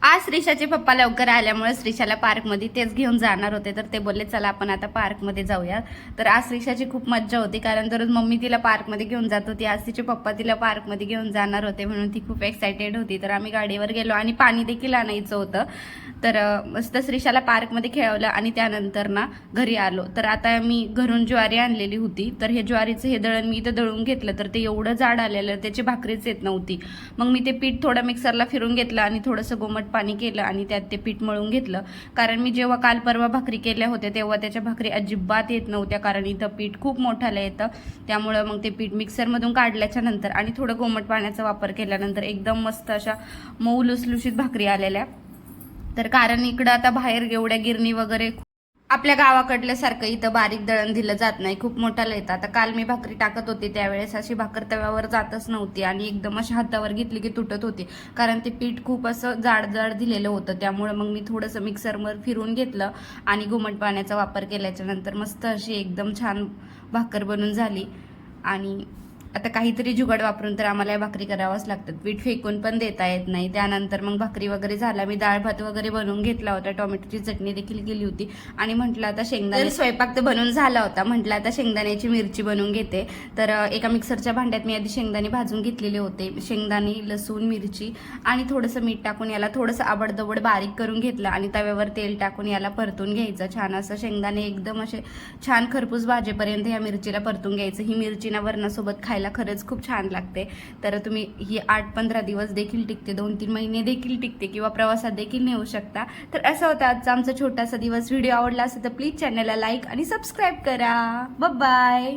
आज श्रीषाचे पप्पा लवकर आल्यामुळे श्रीषाला पार्कमध्ये तेच घेऊन जाणार होते, तर ते बोलले चला आपण आता पार्कमध्ये जाऊया. तर आज श्रीषाची खूप मज्जा होती, कारण दररोज मम्मी तिला पार्कमध्ये घेऊन जात होती. आज तिचे पप्पा तिला पार्कमध्ये घेऊन जाणार होते म्हणून ती खूप एक्सायटेड होती. तर आम्ही गाडीवर गेलो आणि पाणी देखील आणायचं होतं. तर मस्त श्रीषाला पार्कमध्ये खेळवलं आणि त्यानंतर ना घरी आलो. तर आता मी घरून ज्वारी आणलेली होती, तर हे ज्वारीचं हे दळण मी इथं दळून घेतलं. तर ते एवढं जाड आलेलं, त्याची भाकरीच येत नव्हती. मग मी ते पीठ थोडं मिक्सरला फिरून घेतलं आणि थोडंसं गोमट पाणी केलं आणि त्यात ते पीठ मळून घेतलं. कारण मी जेव्हा काल परवा भाकरी केल्या होत्या तेव्हा त्याच्या भाकरी अजिबात येत नव्हत्या, कारण इथं पीठ खूप मोठालं येतं. त्यामुळं मग ते पीठ मिक्सरमधून काढल्याच्या नंतर आणि थोडं कोमट पाण्याचा वापर केल्यानंतर एकदम मस्त अशा मऊ लुसलुशीत भाकरी आलेल्या. तर कारण इकडं आता बाहेर एवढ्या गिरणी वगैरे आपल्या गावाकडल्यासारखं इथं बारीक दळण दिलं जात नाही, खूप मोठालं येतं. आता काल मी भाकरी टाकत होती त्यावेळेस अशी भाकर तव्यावर जातच नव्हती आणि एकदम अशा हातावर घेतली की तुटत होती, कारण ते पीठ खूप असं जाड जाड दिलेलं होतं. त्यामुळं मग मी थोडंसं मिक्सरवर फिरून घेतलं आणि घुमट पाण्याचा वापर केल्याच्या नंतर मस्त अशी एकदम छान भाकर बनून झाली. आणि आता काहीतरी जुगाड वापरून तर आम्हाला भाकरी करावंच लागतात, पीठ फेकून पण देता येत नाही. त्यानंतर मग भाकरी वगैरे झाला, मी डाळ भात वगैरे बनवून घेतला होता, टोमॅटोची चटणी देखील केली होती आणि म्हटलं आता शेंगदाणे स्वयंपाक तर बनवून झाला होता, म्हटलं आता शेंगदाण्याची मिरची बनवून घेते. तर एका मिक्सरच्या भांड्यात मी आधी शेंगदाणे भाजून घेतलेले होते. शेंगदाणे, लसूण, मिरची आणि थोडंसं मीठ टाकून याला थोडंसं आबडदबड बारीक करून घेतलं आणि तव्यावर तेल टाकून याला परतून घ्यायचं. छान असं शेंगदाणे एकदम असे छान खरपूस भाजेपर्यंत ह्या मिरचीला परतून घ्यायचं. ही मिरची ना वरणासोबत खायला खरंच खूप छान लागते. तर तुम्ही ही 8-15 दिवस देखील टिकते, 2-3 महिने देखील टिकते किंवा प्रवासात देखील नेऊ शकता. तर असं होतं आजचा आमचा छोटासा दिवस. व्हिडिओ आवडला असेल तर प्लीज चॅनलला लाईक आणि सबस्क्राईब करा. बाय.